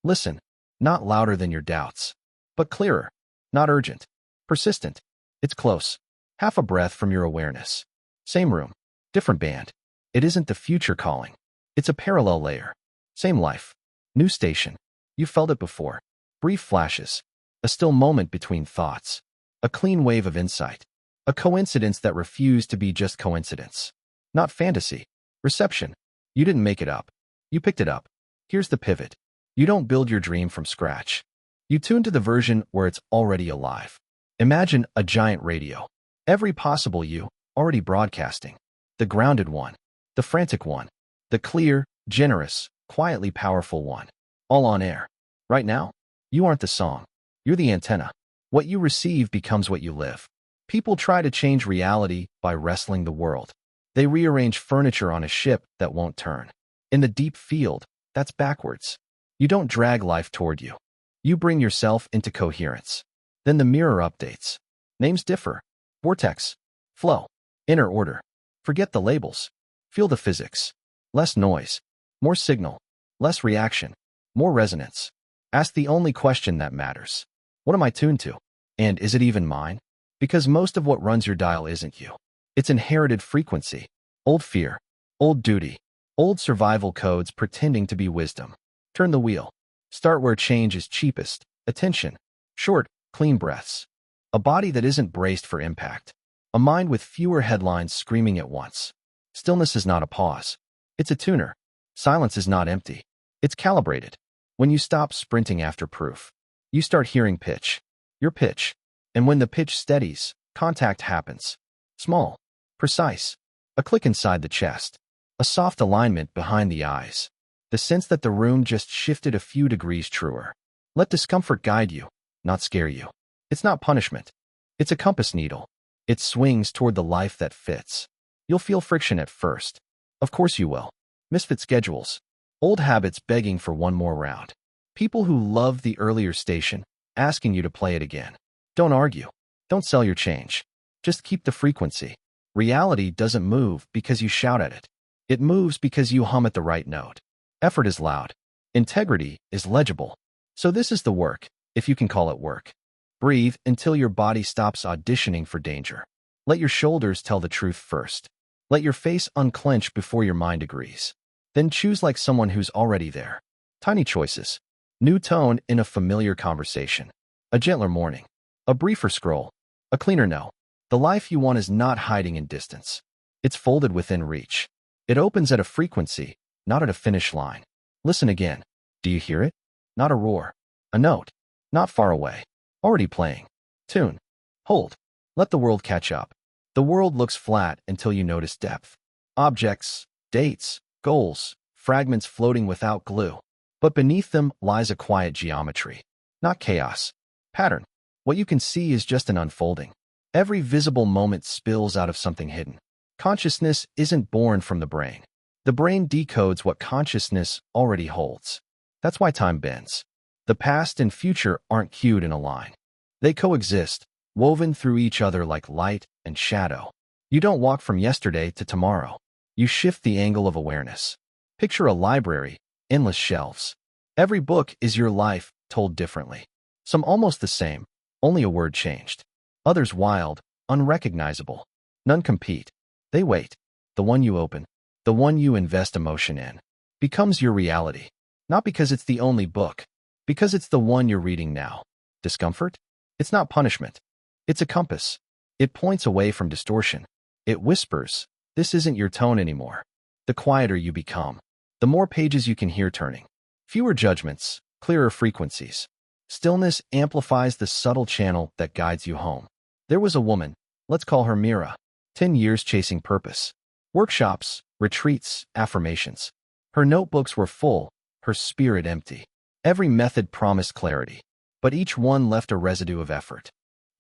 Listen, not louder than your doubts, but clearer, not urgent, persistent. It's close, half a breath from your awareness. Same room, different band. It isn't the future calling. It's a parallel layer. Same life, new station. You felt it before. Brief flashes, a still moment between thoughts, a clean wave of insight, a coincidence that refused to be just coincidence. Not fantasy. Reception. You didn't make it up. You picked it up. Here's the pivot. You don't build your dream from scratch. You tune to the version where it's already alive. Imagine a giant radio. Every possible you, already broadcasting. The grounded one. The frantic one. The clear, generous, quietly powerful one. All on air. Right now, you aren't the song. You're the antenna. What you receive becomes what you live. People try to change reality by wrestling the world. They rearrange furniture on a ship that won't turn. In the deep field, that's backwards. You don't drag life toward you. You bring yourself into coherence. Then the mirror updates. Names differ. Vortex. Flow. Inner order. Forget the labels. Feel the physics. Less noise. More signal. Less reaction. More resonance. Ask the only question that matters. What am I tuned to? And is it even mine? Because most of what runs your dial isn't you. It's inherited frequency. Old fear. Old duty. Old survival codes pretending to be wisdom. Turn the wheel. Start where change is cheapest. Attention. Short, clean breaths. A body that isn't braced for impact. A mind with fewer headlines screaming at once. Stillness is not a pause. It's a tuner. Silence is not empty. It's calibrated. When you stop sprinting after proof, you start hearing pitch. Your pitch. And when the pitch steadies, contact happens. Small. Precise. A click inside the chest. A soft alignment behind the eyes. The sense that the room just shifted a few degrees truer. Let discomfort guide you, not scare you. It's not punishment. It's a compass needle. It swings toward the life that fits. You'll feel friction at first. Of course you will. Misfit schedules. Old habits begging for one more round. People who loved the earlier station, asking you to play it again. Don't argue. Don't sell your change. Just keep the frequency. Reality doesn't move because you shout at it. It moves because you hum at the right note. Effort is loud. Integrity is legible. So this is the work, if you can call it work. Breathe until your body stops auditioning for danger. Let your shoulders tell the truth first. Let your face unclench before your mind agrees. Then choose like someone who's already there. Tiny choices. New tone in a familiar conversation. A gentler morning. A briefer scroll. A cleaner no. The life you want is not hiding in distance. It's folded within reach. It opens at a frequency, not at a finish line. Listen again. Do you hear it? Not a roar. A note. Not far away. Already playing. Tune. Hold. Let the world catch up. The world looks flat until you notice depth. Objects, dates, goals, fragments floating without glue. But beneath them lies a quiet geometry. Not chaos. Pattern. What you can see is just an unfolding. Every visible moment spills out of something hidden. Consciousness isn't born from the brain. The brain decodes what consciousness already holds. That's why time bends. The past and future aren't cued in a line. They coexist, woven through each other like light and shadow. You don't walk from yesterday to tomorrow. You shift the angle of awareness. Picture a library, endless shelves. Every book is your life, told differently. Some almost the same, only a word changed. Others wild, unrecognizable. None compete. They wait. The one you open, the one you invest emotion in, becomes your reality. Not because it's the only book, because it's the one you're reading now. Discomfort? It's not punishment. It's a compass. It points away from distortion. It whispers, this isn't your tone anymore. The quieter you become, the more pages you can hear turning. Fewer judgments, clearer frequencies. Stillness amplifies the subtle channel that guides you home. There was a woman, let's call her Mira, 10 years chasing purpose. Workshops, retreats, affirmations. Her notebooks were full, her spirit empty. Every method promised clarity, but each one left a residue of effort.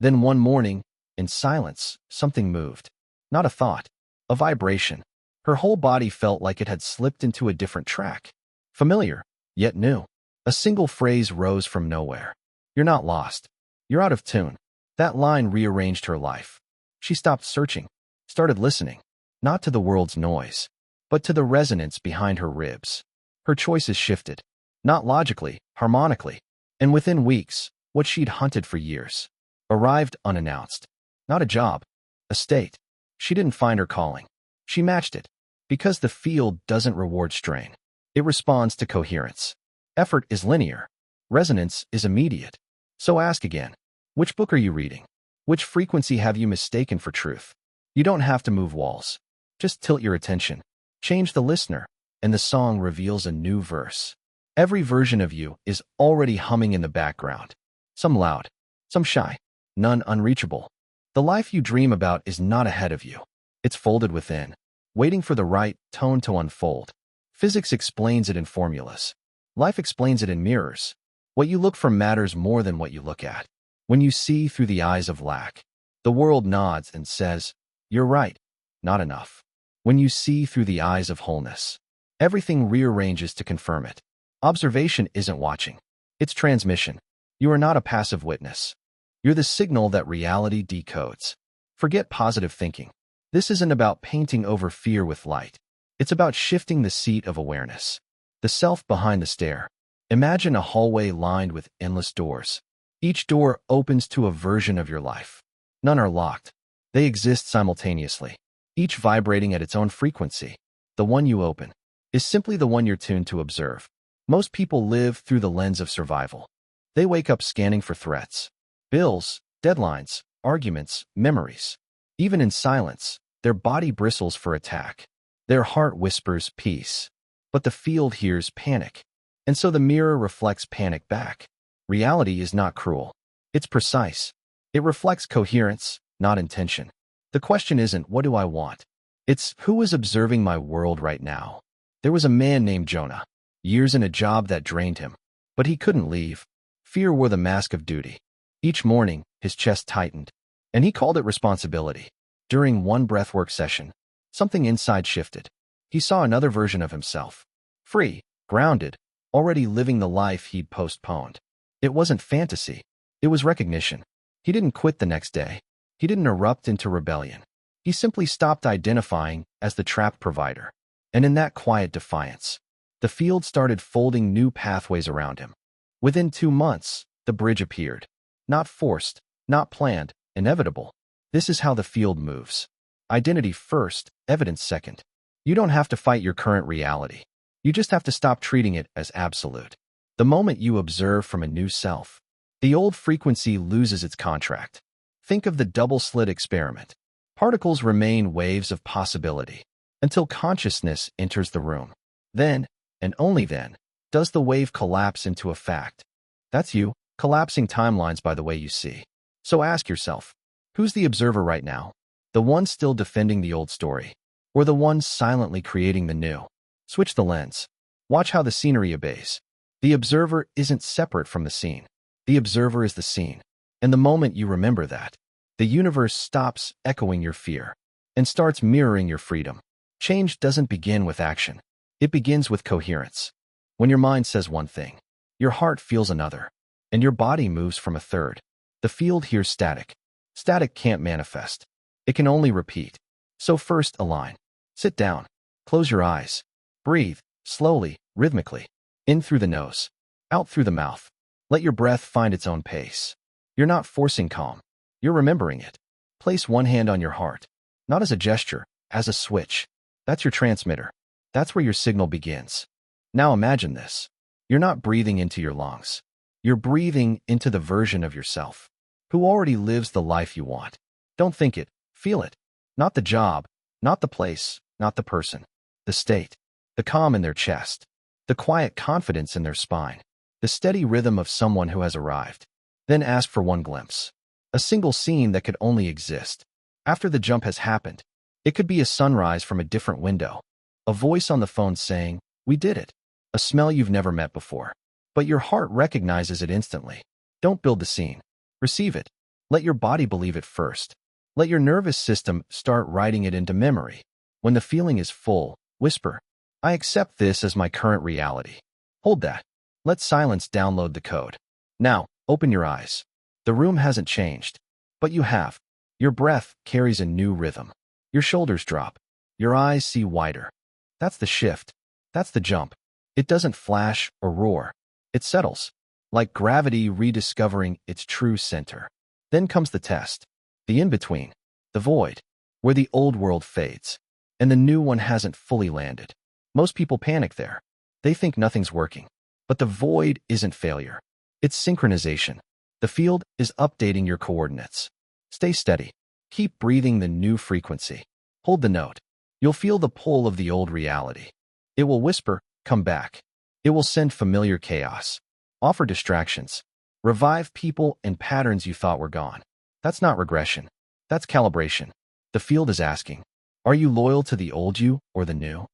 Then one morning, in silence, something moved. Not a thought, a vibration. Her whole body felt like it had slipped into a different track. Familiar, yet new. A single phrase rose from nowhere. You're not lost. You're out of tune. That line rearranged her life. She stopped searching, started listening, not to the world's noise, but to the resonance behind her ribs. Her choices shifted. Not logically, harmonically. And within weeks, what she'd hunted for years arrived unannounced. Not a job, a state. She didn't find her calling. She matched it. Because the field doesn't reward strain. It responds to coherence. Effort is linear. Resonance is immediate. So ask again. Which book are you reading? Which frequency have you mistaken for truth? You don't have to move walls. Just tilt your attention. Change the listener, and the song reveals a new verse. Every version of you is already humming in the background. Some loud, some shy, none unreachable. The life you dream about is not ahead of you. It's folded within, waiting for the right tone to unfold. Physics explains it in formulas. Life explains it in mirrors. What you look for matters more than what you look at. When you see through the eyes of lack, the world nods and says, "You're right, not enough." When you see through the eyes of wholeness, everything rearranges to confirm it. Observation isn't watching. It's transmission. You are not a passive witness. You're the signal that reality decodes. Forget positive thinking. This isn't about painting over fear with light. It's about shifting the seat of awareness. The self behind the stair. Imagine a hallway lined with endless doors. Each door opens to a version of your life. None are locked. They exist simultaneously, each vibrating at its own frequency. The one you open is simply the one you're tuned to observe. Most people live through the lens of survival. They wake up scanning for threats. Bills, deadlines, arguments, memories. Even in silence, their body bristles for attack. Their heart whispers peace. But the field hears panic. And so the mirror reflects panic back. Reality is not cruel. It's precise. It reflects coherence, not intention. The question isn't, what do I want? It's, who is observing my world right now? There was a man named Jonah. Years in a job that drained him. But he couldn't leave. Fear wore the mask of duty. Each morning, his chest tightened. And he called it responsibility. During one breathwork session, something inside shifted. He saw another version of himself. Free, grounded, already living the life he'd postponed. It wasn't fantasy. It was recognition. He didn't quit the next day. He didn't erupt into rebellion. He simply stopped identifying as the trapped provider. And in that quiet defiance, the field started folding new pathways around him. Within 2 months, the bridge appeared. Not forced, not planned, inevitable. This is how the field moves. Identity first, evidence second. You don't have to fight your current reality. You just have to stop treating it as absolute. The moment you observe from a new self, the old frequency loses its contract. Think of the double-slit experiment. Particles remain waves of possibility until consciousness enters the room. Then, and only then, does the wave collapse into a fact. That's you, collapsing timelines by the way you see. So ask yourself, who's the observer right now? The one still defending the old story, or the one silently creating the new? Switch the lens. Watch how the scenery obeys. The observer isn't separate from the scene. The observer is the scene. And the moment you remember that, the universe stops echoing your fear and starts mirroring your freedom. Change doesn't begin with action. It begins with coherence. When your mind says one thing, your heart feels another, and your body moves from a third. The field hears static. Static can't manifest. It can only repeat. So first, align. Sit down. Close your eyes. Breathe, slowly, rhythmically. In through the nose, out through the mouth. Let your breath find its own pace. You're not forcing calm. You're remembering it. Place one hand on your heart. Not as a gesture, as a switch. That's your transmitter. That's where your signal begins. Now imagine this. You're not breathing into your lungs. You're breathing into the version of yourself who already lives the life you want. Don't think it, feel it. Not the job, not the place, not the person. The state, the calm in their chest, the quiet confidence in their spine, the steady rhythm of someone who has arrived. Then ask for one glimpse. A single scene that could only exist after the jump has happened. It could be a sunrise from a different window, a voice on the phone saying, "We did it," a smell you've never met before. But your heart recognizes it instantly. Don't build the scene. Receive it. Let your body believe it first. Let your nervous system start writing it into memory. When the feeling is full, whisper, "I accept this as my current reality." Hold that. Let silence download the code. Now, open your eyes. The room hasn't changed, but you have. Your breath carries a new rhythm. Your shoulders drop. Your eyes see wider. That's the shift. That's the jump. It doesn't flash or roar. It settles, like gravity rediscovering its true center. Then comes the test, the in-between, the void, where the old world fades, and the new one hasn't fully landed. Most people panic there. They think nothing's working. But the void isn't failure. It's synchronization. The field is updating your coordinates. Stay steady. Keep breathing the new frequency. Hold the note. You'll feel the pull of the old reality. It will whisper, come back. It will send familiar chaos. Offer distractions. Revive people and patterns you thought were gone. That's not regression. That's calibration. The field is asking, are you loyal to the old you or the new?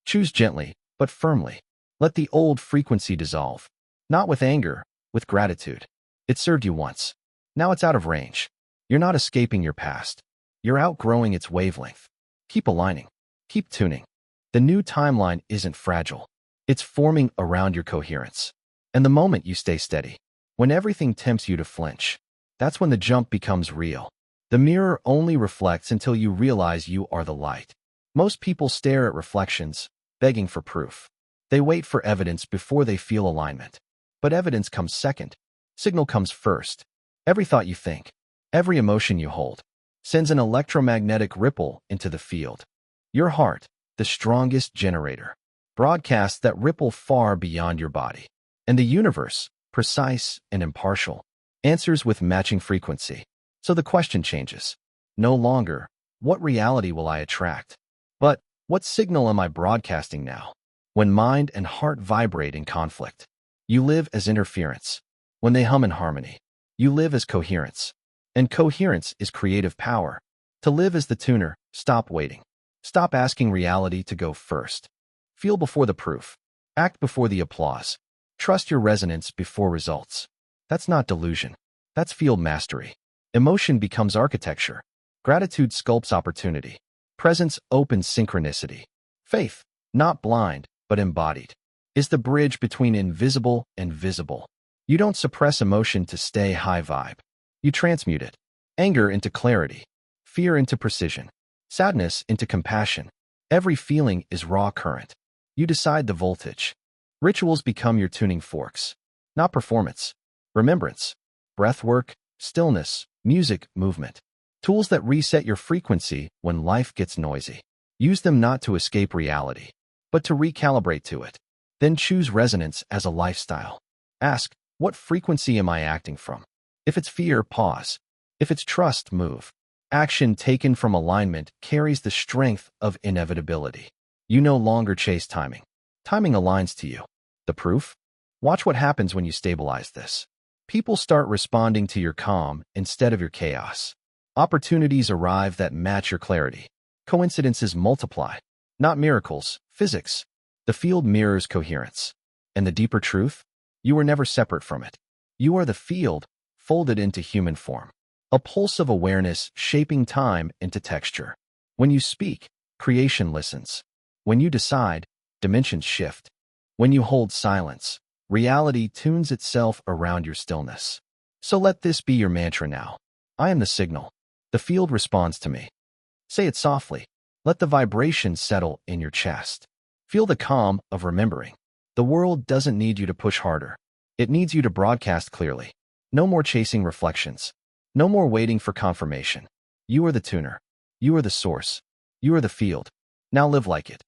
Choose gently, but firmly. Let the old frequency dissolve. Not with anger, with gratitude. It served you once. Now it's out of range. You're not escaping your past. You're outgrowing its wavelength. Keep aligning. Keep tuning. The new timeline isn't fragile. It's forming around your coherence. And the moment you stay steady, when everything tempts you to flinch, that's when the jump becomes real. The mirror only reflects until you realize you are the light. Most people stare at reflections, begging for proof. They wait for evidence before they feel alignment. But evidence comes second. Signal comes first. Every thought you think, every emotion you hold, sends an electromagnetic ripple into the field. Your heart, the strongest generator, broadcasts that ripple far beyond your body. And the universe, precise and impartial, answers with matching frequency. So the question changes. No longer, what reality will I attract? But, what signal am I broadcasting now? When mind and heart vibrate in conflict, you live as interference. When they hum in harmony, you live as coherence. And coherence is creative power. To live as the tuner, stop waiting. Stop asking reality to go first. Feel before the proof. Act before the applause. Trust your resonance before results. That's not delusion. That's field mastery. Emotion becomes architecture. Gratitude sculpts opportunity. Presence opens synchronicity. Faith, not blind, but embodied, is the bridge between invisible and visible. You don't suppress emotion to stay high vibe. You transmute it. Anger into clarity. Fear into precision. Sadness into compassion. Every feeling is raw current. You decide the voltage. Rituals become your tuning forks. Not performance. Remembrance. Breath work, stillness, music, movement. Tools that reset your frequency when life gets noisy. Use them not to escape reality, but to recalibrate to it. Then choose resonance as a lifestyle. Ask, what frequency am I acting from? If it's fear, pause. If it's trust, move. Action taken from alignment carries the strength of inevitability. You no longer chase timing. Timing aligns to you. The proof? Watch what happens when you stabilize this. People start responding to your calm instead of your chaos. Opportunities arrive that match your clarity. Coincidences multiply. Not miracles, physics. The field mirrors coherence. And the deeper truth? You were never separate from it. You are the field, folded into human form. A pulse of awareness shaping time into texture. When you speak, creation listens. When you decide, dimensions shift. When you hold silence, reality tunes itself around your stillness. So let this be your mantra now. I am the signal. The field responds to me. Say it softly. Let the vibration settle in your chest. Feel the calm of remembering. The world doesn't need you to push harder. It needs you to broadcast clearly. No more chasing reflections. No more waiting for confirmation. You are the tuner. You are the source. You are the field. Now live like it.